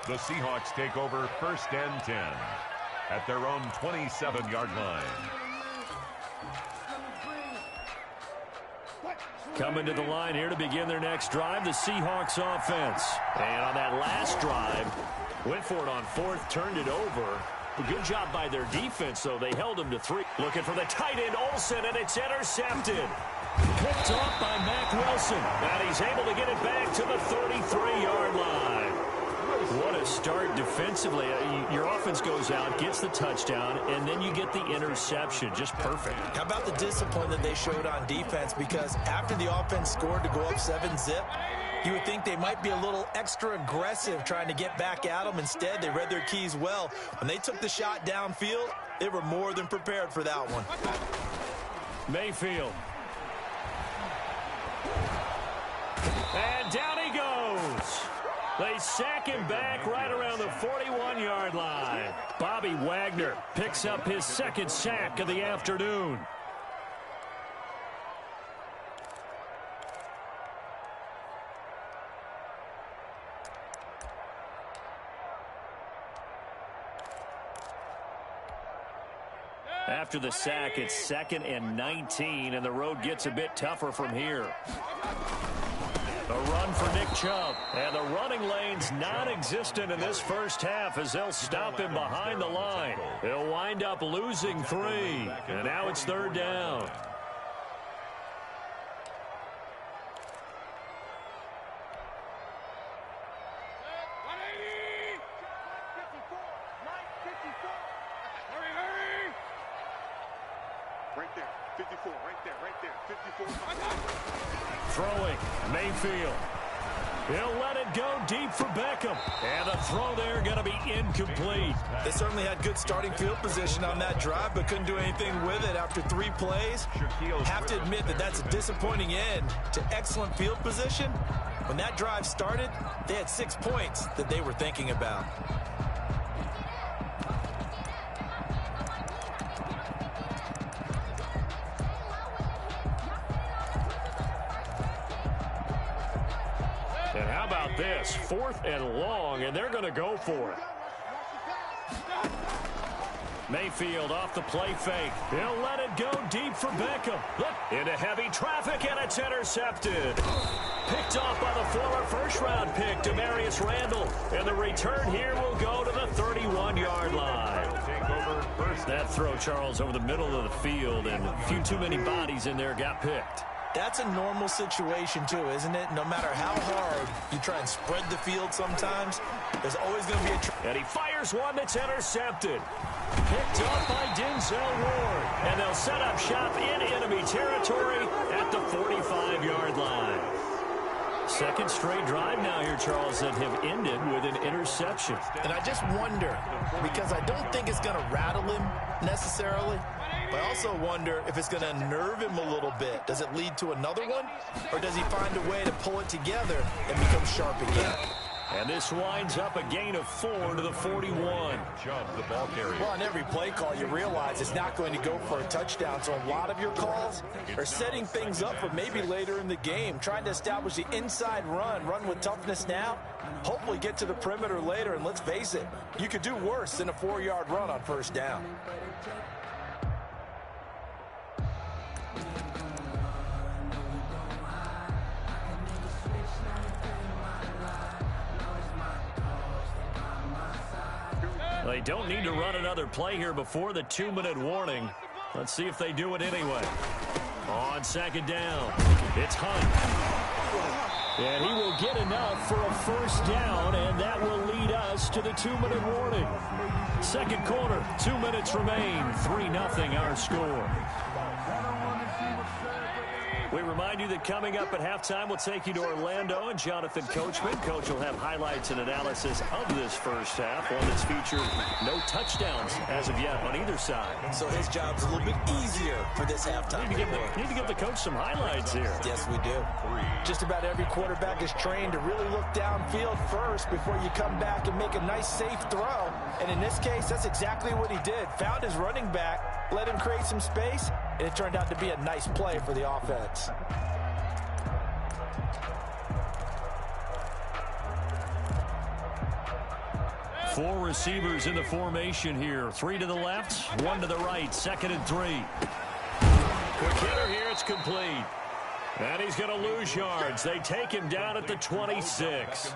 The Seahawks take over 1st and 10 at their own 27-yard line. Coming to the line here to begin their next drive, the Seahawks offense. And on that last drive, went for it on 4th, turned it over. A good job by their defense, though. They held him to 3. Looking for the tight end, Olsen, and it's intercepted. Picked off by Mack Wilson. And he's able to get it back to the 33-yard line. What a start defensively. Your offense goes out, gets the touchdown, and then you get the interception. Just perfect. How about the discipline that they showed on defense? Because after the offense scored to go up 7-zip, you would think they might be a little extra aggressive trying to get back at them. Instead, they read their keys well. When they took the shot downfield, they were more than prepared for that one. Mayfield. And down he goes. They sack him back right around the 41-yard line. Bobby Wagner picks up his 2nd sack of the afternoon. After the sack, it's 2nd and 19, and the road gets a bit tougher from here. A run for Nick Chubb, and the running lane's non-existent in this first half as they'll stop him behind the line. He'll wind up losing 3, and now it's 3rd down. Right there, 54, right there, 54. Throwing, Mayfield. He'll let it go deep for Beckham. And the throw there going to be incomplete. They certainly had good starting field position on that drive, but couldn't do anything with it after 3 plays. Have to admit that that's a disappointing end to excellent field position. When that drive started, they had 6 points that they were thinking about. And how about this? 4th and long, and they're going to go for it. Mayfield off the play fake. He'll let it go deep for Beckham. Look, into heavy traffic, and it's intercepted. Picked off by the former first-round pick, Demarius Randall. And the return here will go to the 31-yard line. That throw, Charles, over the middle of the field, and a few too many bodies in there got picked. That's a normal situation, too, isn't it? No matter how hard you try and spread the field sometimes, there's always going to be a... And he fires one that's intercepted. Picked up by Denzel Ward. And they'll set up shop in enemy territory at the 45-yard line. 2nd straight drive now here, Charles, that have ended with an interception. And I just wonder, because I don't think it's going to rattle him necessarily, but I also wonder if it's going to nerve him a little bit. Does it lead to another one? Or does he find a way to pull it together and become sharp again? And this winds up a gain of 4 to the 41. Chubb, the ball carrier. Well, on every play call, you realize it's not going to go for a touchdown. So a lot of your calls are setting things up for maybe later in the game, trying to establish the inside run with toughness now, hopefully get to the perimeter later. And let's face it, you could do worse than a 4-yard run on 1st down. They don't need to run another play here before the 2-minute warning. Let's see if they do it anyway. On 2nd down, it's Hunt. And he will get enough for a 1st down, and that will lead us to the 2-minute warning. 2nd quarter, 2 minutes remain, 3-0 our score. We remind you that coming up at halftime, we'll take you to Orlando and Jonathan Coachman. Coach will have highlights and analysis of this first half, one that's featured no touchdowns as of yet on either side. So his job's a little bit easier for this halftime. Need to give the coach some highlights here. Yes, we do. Just about every quarterback is trained to really look downfield first before you come back and make a nice, safe throw. And in this case, that's exactly what he did. Found his running back, let him create some space, and it turned out to be a nice play for the offense. 4 receivers in the formation here. 3 to the left, 1 to the right. 2nd and 3. Quick hitter here. It's complete. And he's going to lose yards. They take him down at the 26.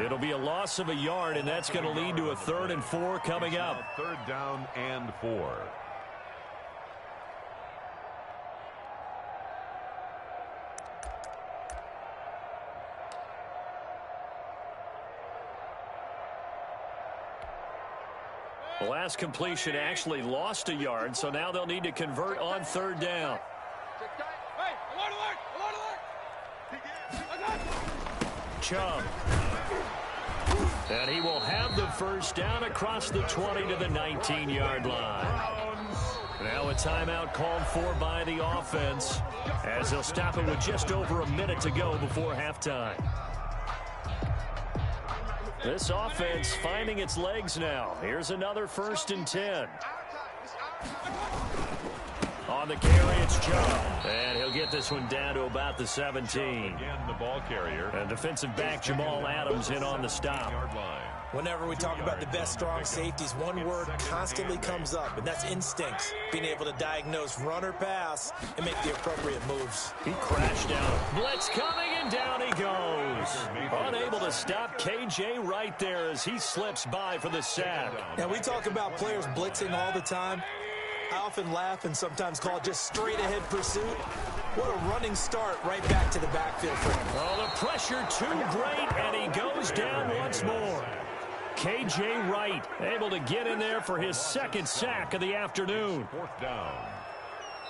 It'll be a loss of a yard, and that's going to lead to a 3rd and 4 coming up. 3rd down and 4. The last completion actually lost a yard, so now they'll need to convert on 3rd down. Chubb. And he will have the 1st down across the 20 to the 19-yard line. Now a timeout called for by the offense as they'll stop it with just over a minute to go before halftime. This offense finding its legs now. Here's another 1st and 10. On the carry, it's Chubb. And he'll get this one down to about the 17. Again, the ball carrier. And defensive back Jamal Adams in on the stop. Whenever we talk about the best strong safeties, one word constantly comes up, and that's instincts. Being able to diagnose run or pass and make the appropriate moves. He crashed down. Blitz coming, and down he goes. Unable to stop KJ right there as he slips by for the sack. Now, we talk about players blitzing all the time. I often laugh and sometimes call it just straight-ahead pursuit. What a running start right back to the backfield for him. Oh, the pressure too great, and he goes down once more. KJ Wright able to get in there for his 2nd sack of the afternoon. 4th down.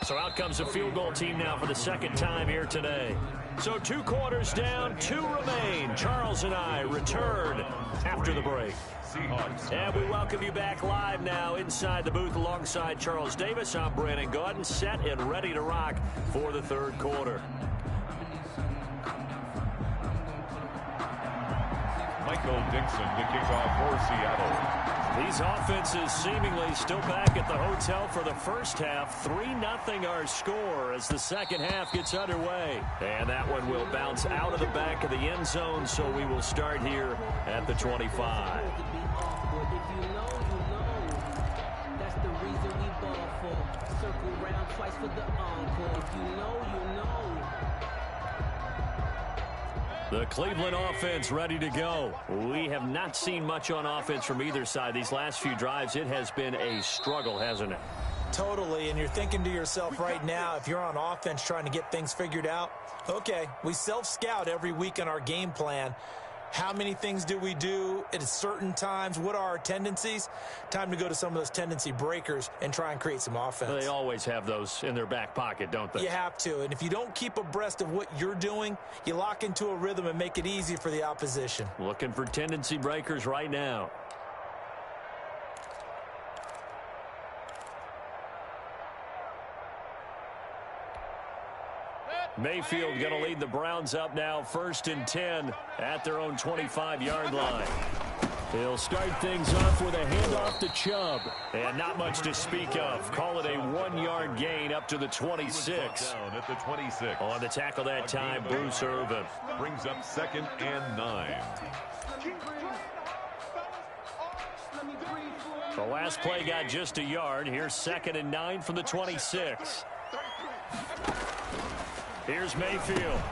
So out comes the field goal team now for the 2nd time here today. So 2 quarters down, 2 remain. Charles and I return after the break. Seahawks. And we welcome you back live now inside the booth alongside Charles Davis. I'm Brandon Gaudin, set and ready to rock for the 3rd quarter. Michael Dixon to kick off for Seattle. These offenses seemingly still back at the hotel for the first half. 3-0 our score as the 2nd half gets underway. And that one will bounce out of the back of the end zone, so we will start here at the 25. The Cleveland offense ready to go. We have not seen much on offense from either side. These last few drives, it has been a struggle, hasn't it? Totally, and you're thinking to yourself right now, if you're on offense trying to get things figured out, okay, we self-scout every week in our game plan. How many things do we do at certain times? What are our tendencies? Time to go to some of those tendency breakers and try and create some offense. They always have those in their back pocket, don't they? You have to, and if you don't keep abreast of what you're doing, you lock into a rhythm and make it easy for the opposition. Looking for tendency breakers right now. Mayfield going to lead the Browns up now, 1st and 10 at their own 25-yard line. He'll start things off with a handoff to Chubb. And not much to speak of. Call it a 1-yard gain up to the 26. Down at the 26. On the tackle that time, Bruce Irvin. Brings up 2nd and 9. The last play got just a yard. Here's 2nd and 9 from the 26. Here's Mayfield.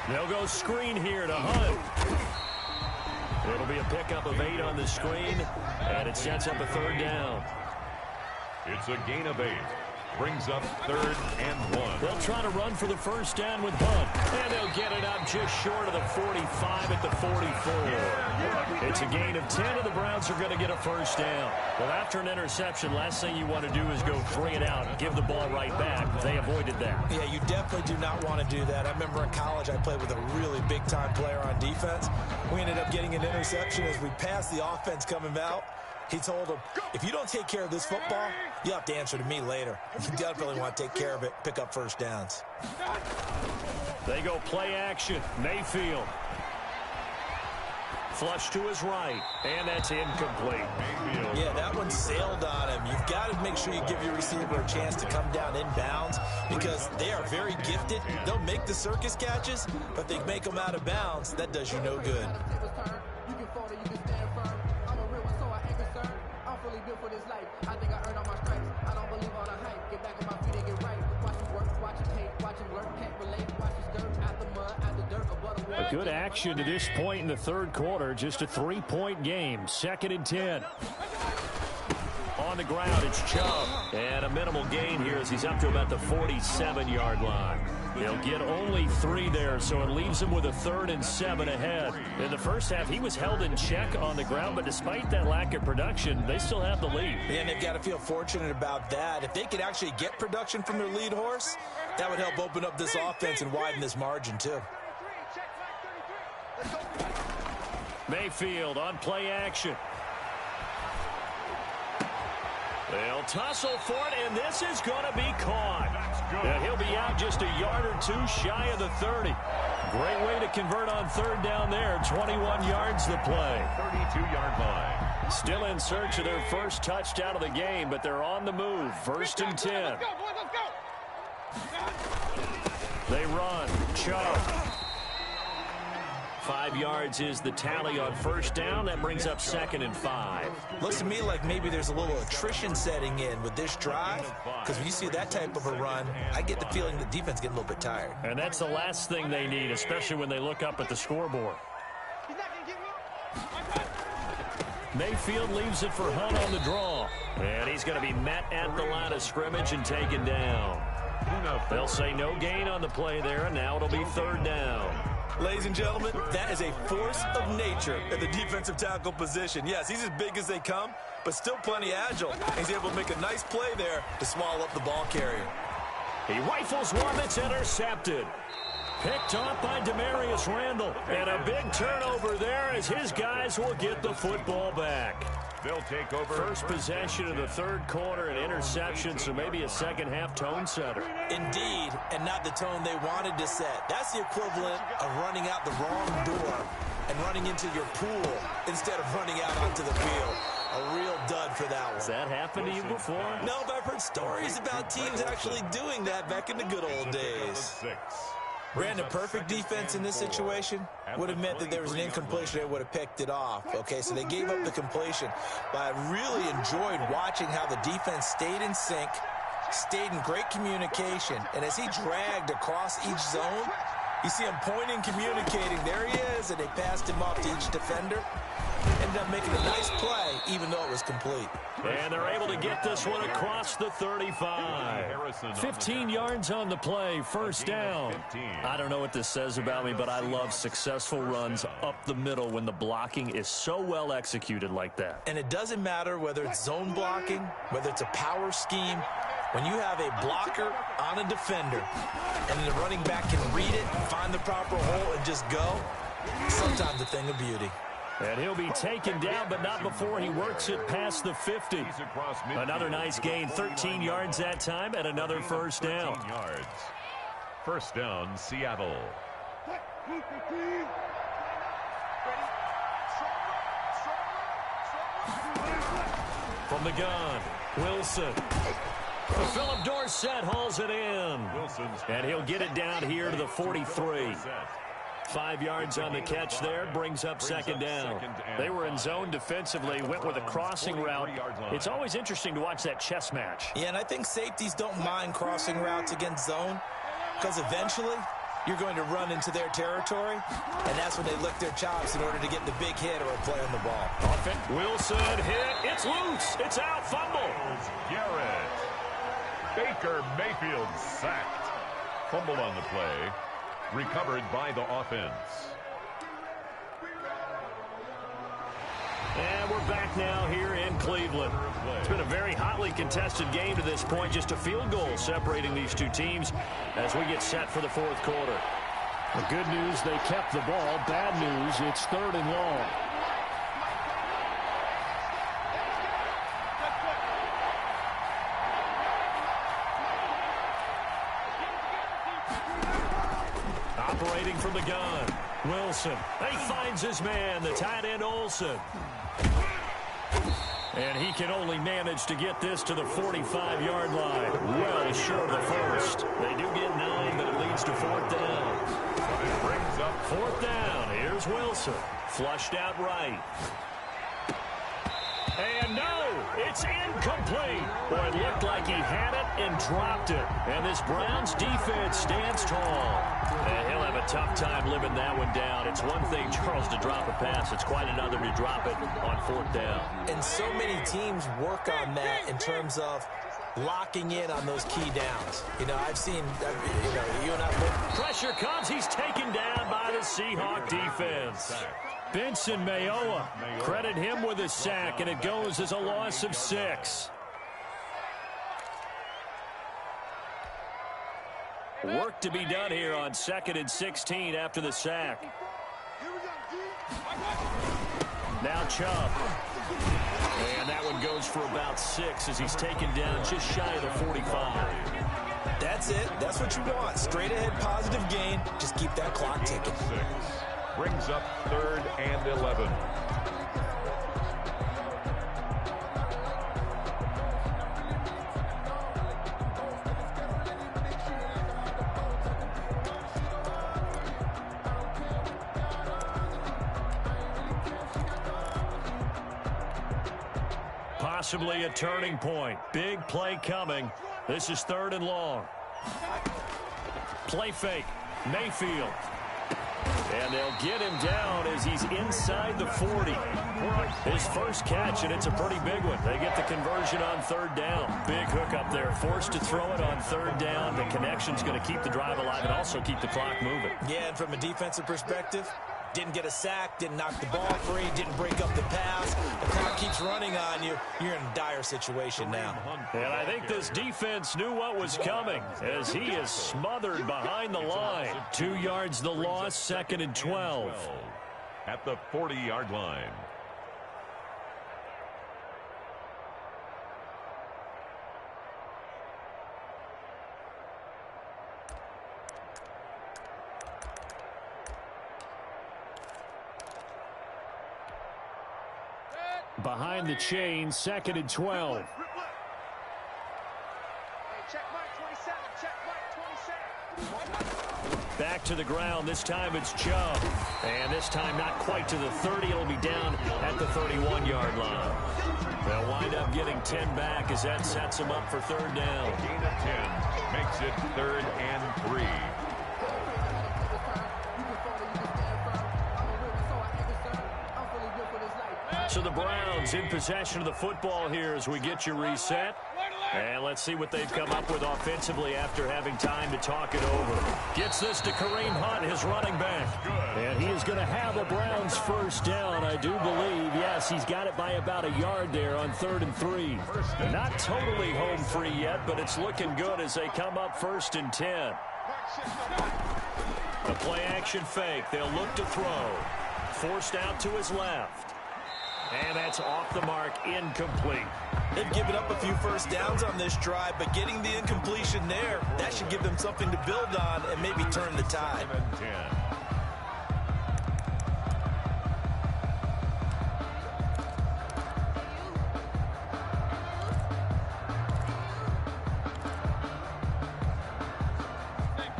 They'll go screen here to Hunt. It'll be a pickup of 8 on the screen, and it sets up a 3rd down. It's a gain of 8. Brings up 3rd and 1. They'll try to run for the 1st down with Hunt, and they'll get it up just short of the 45 at the 44. It's a gain of 10, and the Browns are going to get a 1st down. Well, after an interception, last thing you want to do is go 3 and out and give the ball right back. They avoided that. Yeah, you definitely do not want to do that. I remember in college I played with a really big-time player on defense. We ended up getting an interception as we passed the offense coming out. He told him, if you don't take care of this football, you'll have to answer to me later. You definitely want to take care of it, pick up 1st downs. They go play action. Mayfield. Flush to his right, and that's incomplete. Mayfield. Yeah, that one sailed on him. You've got to make sure you give your receiver a chance to come down inbounds because they are very gifted. They'll make the circus catches, but they make them out of bounds. That does you no good. Good action to this point in the third quarter. Just a 3-point game. 2nd and 10. On the ground, it's Chubb. And a minimal gain here as he's up to about the 47-yard line. He'll get only 3 there, so it leaves him with a 3rd and 7 ahead. In the first half, he was held in check on the ground, but despite that lack of production, they still have the lead. And they've got to feel fortunate about that. If they could actually get production from their lead horse, that would help open up this offense and widen this margin, too. Mayfield on play action. They'll tussle for it, and this is going to be caught. And he'll be out just a yard or 2 shy of the 30. Great way to convert on 3rd down there. 21 yards the play. 32-yard line. Still in search of their first touchdown of the game, but they're on the move. 1st and 10. They run. Chubb. 5 yards is the tally on 1st down. That brings up 2nd and 5. Looks to me like maybe there's a little attrition setting in with this drive, because when you see that type of a run, I get the feeling the defense is getting a little bit tired. And that's the last thing they need, especially when they look up at the scoreboard. Mayfield leaves it for Hunt on the draw. And he's going to be met at the line of scrimmage and taken down. They'll say no gain on the play there, and now it'll be 3rd down. Ladies and gentlemen, that is a force of nature in the defensive tackle position. Yes, he's as big as they come, but still plenty agile. He's able to make a nice play there to swallow up the ball carrier. He rifles one that's intercepted. Picked off by Demarius Randall. And a big turnover there as his guys will get the football back. They'll take over. First possession of the 3rd quarter, an interception, so maybe a second-half tone setter. Indeed, and not the tone they wanted to set. That's the equivalent of running out the wrong door and running into your pool instead of running out onto the field. A real dud for that one. Has that happened to you before? No, but I've heard stories about teams actually doing that back in the good old days. Brandon, perfect defense in this situation would have meant that there was an incompletion. They would have picked it off. Okay, so they gave up the completion. But I really enjoyed watching how the defense stayed in sync, stayed in great communication. And as he dragged across each zone, you see him pointing, communicating. There he is, and they passed him off to each defender. Ended up making a nice play, even though it was complete. And they're able to get this one across the 35. 15 yards on the play, 1st down. I don't know what this says about me, but I love successful runs up the middle when the blocking is so well executed like that. And it doesn't matter whether it's zone blocking, whether it's a power scheme. When you have a blocker on a defender, and then the running back can read it, find the proper hole, and just go, sometimes a thing of beauty. And he'll be taken down, but not before he works it past the 50. Another nice gain, 13 yards that time, and another 1st down. 13 yards. 1st down, Seattle. From the gun, Wilson. Philip Dorsett hauls it in. And he'll get it down here to the 43. 5 yards on the catch there, brings up 2nd down. They were in zone defensively, went with a crossing route. It's always interesting to watch that chess match. Yeah, and I think safeties don't mind crossing routes against zone, because eventually you're going to run into their territory, and that's when they lick their chops in order to get the big hit or a play on the ball. Wilson hit, it's loose, it's out, fumble. Garrett. Baker Mayfield sacked. Fumble on the play. Recovered by the offense. And we're back now here in Cleveland. It's been a very hotly contested game to this point. Just a field goal separating these two teams as we get set for the 4th quarter. The good news, they kept the ball. Bad news, it's 3rd and long. Operating from the gun, Wilson. He finds his man, the tight end Olsen. And he can only manage to get this to the 45-yard line. Well short of the first. They do get 9, but it leads to 4th down. It brings up 4th down. Here's Wilson. Flushed out right. And no, It's incomplete. Boy, it looked like he had it and dropped it. And this Browns defense stands tall. And he'll have a tough time living that one down. It's one thing, Charles, to drop a pass. It's quite another to drop it on 4th down. And so many teams work on that in terms of locking in on those key downs. You know, I've seen, you and I both. Pressure comes. He's taken down by the Seahawk defense. Benson Mayowa, credit him with a sack, and it goes as a loss of 6. Work to be done here on 2nd and 16 after the sack. Now Chubb. And that one goes for about 6 as he's taken down just shy of the 45. That's it. That's what you want. Straight ahead positive gain. Just keep that clock ticking. Brings up 3rd and 11. Possibly a turning point. Big play coming. This is 3rd and long. Play fake. Mayfield. And they'll get him down as he's inside the 40. His first catch, and it's a pretty big one. They get the conversion on 3rd down. Big hook up there. Forced to throw it on 3rd down. The connection's going to keep the drive alive and also keep the clock moving. Yeah, and from a defensive perspective, didn't get a sack, didn't knock the ball free, didn't break up the pass. The clock keeps running on you. You're in a dire situation now. And I think this defense knew what was coming as he is smothered behind the line. 2 yards the loss, 2nd and 12. At the 40-yard line. Behind the chain, 2nd and 12. Back to the ground. This time it's Chubb. And this time not quite to the 30. It'll be down at the 31-yard line. They'll wind up getting 10 back as that sets them up for 3rd down. Gain of 10 makes it 3rd and 3. So the Browns in possession of the football here as we get you reset. And let's see what they've come up with offensively after having time to talk it over. Gets this to Kareem Hunt, his running back. And he is going to have a Browns first down, I do believe. Yes, he's got it by about a yard there on 3rd and 3. Not totally home free yet, but it's looking good as they come up 1st and 10. The play action fake. They'll look to throw. Forced out to his left. And that's off the mark, incomplete. They've given up a few first downs on this drive, but getting the incompletion there, that should give them something to build on and maybe turn the tide.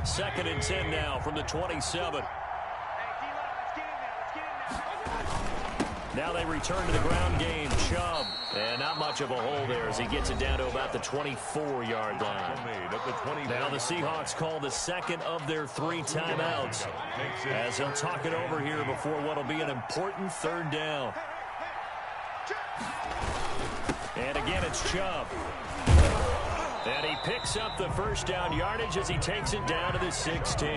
2nd and 10 now from the 27. Now they return to the ground game. Chubb. And not much of a hole there as he gets it down to about the 24-yard line. Now the Seahawks call the 2nd of their 3 timeouts as they'll talk it over here before what will be an important 3rd down. And again, it's Chubb. And he picks up the first down yardage as he takes it down to the 16.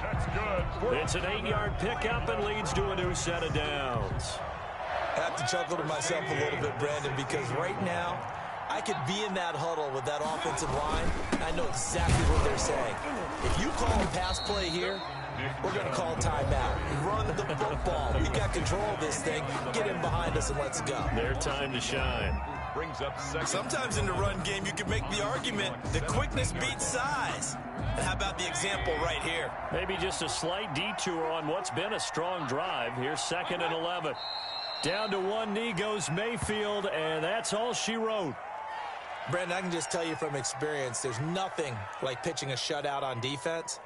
That's good. It's an 8-yard pickup and leads to a new set of downs. I have to chuckle to myself a little bit, Brandon, because right now I could be in that huddle with that offensive line. I know exactly what they're saying. If you call a pass play here, we're going to call timeout. Run the football. We got control of this thing. Get in behind us and let's go. Their time to shine. Brings up 2nd. Sometimes in the run game, you can make the argument that quickness beats size. And how about the example right here? Maybe just a slight detour on what's been a strong drive. Here's 2nd and 11. Down to one knee goes Mayfield, and that's all she wrote. Brandon, I can just tell you from experience, there's nothing like pitching a shutout on defense,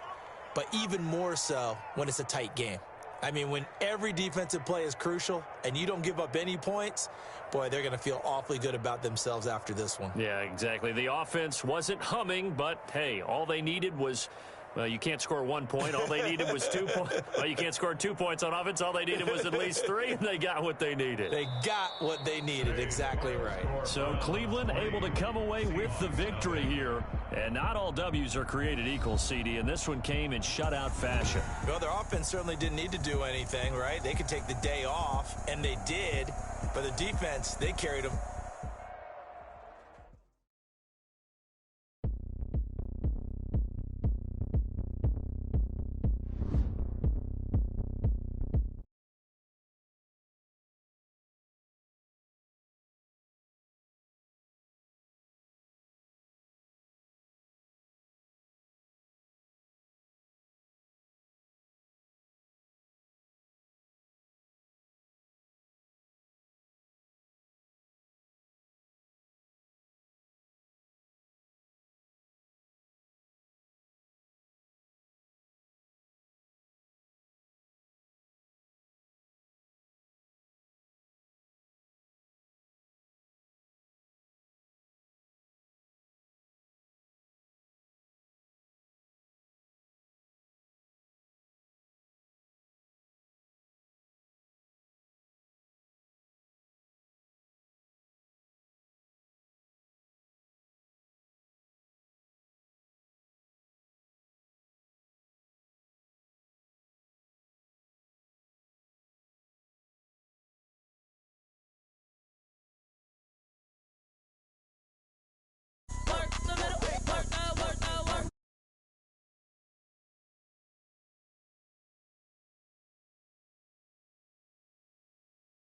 but even more so when it's a tight game. I mean, when every defensive play is crucial and you don't give up any points, boy, they're going to feel awfully good about themselves after this one. Yeah, exactly. The offense wasn't humming, but, hey, all they needed was, well, you can't score 1 point. All they needed was 2 points. Well, you can't score 2 points on offense. All they needed was at least 3, and they got what they needed. They got what they needed. Exactly right. So Cleveland able to come away with the victory here. And not all W's are created equal, CD, and this one came in shutout fashion. Well, their offense certainly didn't need to do anything, right? They could take the day off, and they did. But the defense, they carried them